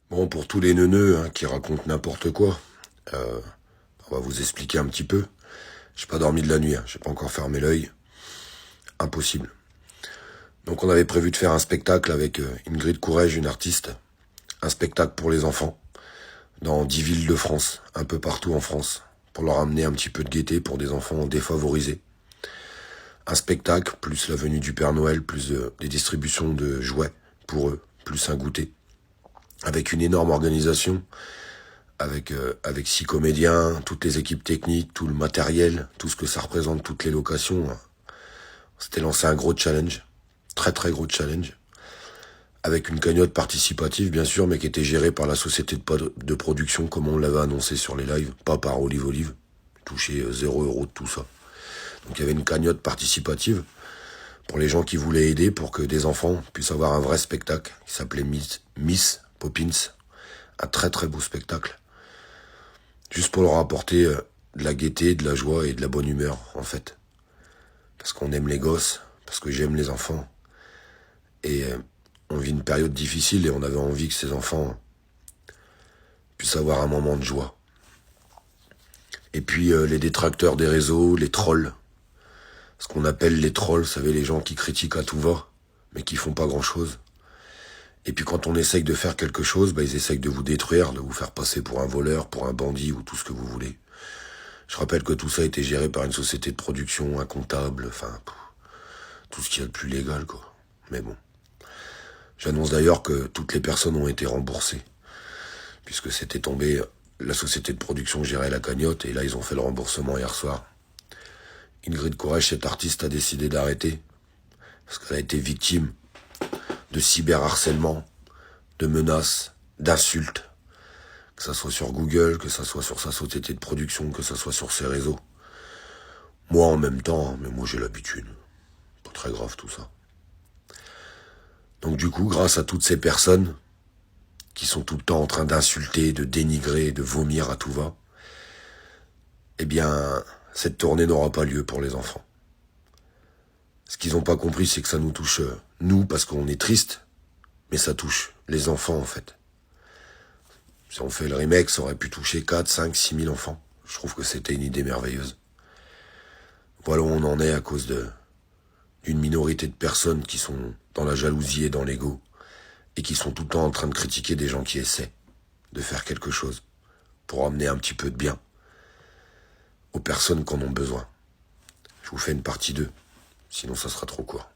Bon, pour tous les neuneux qui racontent n'importe quoi, euh, on va vous expliquer un petit peu. J'ai pas dormi de la nuit, j'ai pas encore fermé l'œil. Impossible. Donc on avait prévu de faire un spectacle avec Ingrid Courrèges, une artiste. Un spectacle pour les enfants, dans 10 villes de France, un peu partout en France, pour leur amener un petit peu de gaieté pour des enfants défavorisés. Un spectacle, plus la venue du Père Noël, plus des distributions de jouets pour eux, plus un goûter. Avec une énorme organisation, avec 6 comédiens, toutes les équipes techniques, tout le matériel, tout ce que ça représente, toutes les locations. On s'était lancé un gros challenge, très très gros challenge, avec une cagnotte participative bien sûr, mais qui était gérée par la société de production comme on l'avait annoncé sur les lives, pas par Olive Olive, touché 0 € de tout ça. Donc il y avait une cagnotte participative pour les gens qui voulaient aider pour que des enfants puissent avoir un vrai spectacle qui s'appelait Miss Poppins, un très très beau spectacle. Juste pour leur apporter de la gaieté, de la joie et de la bonne humeur, en fait. Parce qu'on aime les gosses, parce que j'aime les enfants. Et on vit une période difficile et on avait envie que ces enfants puissent avoir un moment de joie. Et puis les détracteurs des réseaux, les trolls. Ce qu'on appelle les trolls, vous savez, les gens qui critiquent à tout va, mais qui font pas grand-chose. Et puis quand on essaye de faire quelque chose, ils essayent de vous détruire, de vous faire passer pour un voleur, pour un bandit ou tout ce que vous voulez. Je rappelle que tout ça a été géré par une société de production, un comptable, tout ce qu'il y a de plus légal, quoi. Mais bon. J'annonce d'ailleurs que toutes les personnes ont été remboursées, puisque c'était tombé, la société de production gérait la cagnotte, et là ils ont fait le remboursement hier soir. Ingrid Courrèges, cette artiste, a décidé d'arrêter, parce qu'elle a été victime de cyberharcèlement, de menaces, d'insultes, que ça soit sur Google, que ça soit sur sa société de production, que ça soit sur ses réseaux. Moi en même temps, mais moi j'ai l'habitude. Pas très grave tout ça. Donc du coup, grâce à toutes ces personnes qui sont tout le temps en train d'insulter, de dénigrer, de vomir à tout va, eh bien, cette tournée n'aura pas lieu pour les enfants. Ce qu'ils n'ont pas compris, c'est que ça nous touche, nous, parce qu'on est triste, mais ça touche les enfants, en fait. Si on fait le remake, ça aurait pu toucher 4, 5, 6 000 enfants. Je trouve que c'était une idée merveilleuse. Voilà où on en est à cause d'une minorité de personnes qui sont dans la jalousie et dans l'ego, et qui sont tout le temps en train de critiquer des gens qui essaient de faire quelque chose pour amener un petit peu de bien aux personnes qui en ont besoin. Je vous fais une partie 2, sinon ça sera trop court.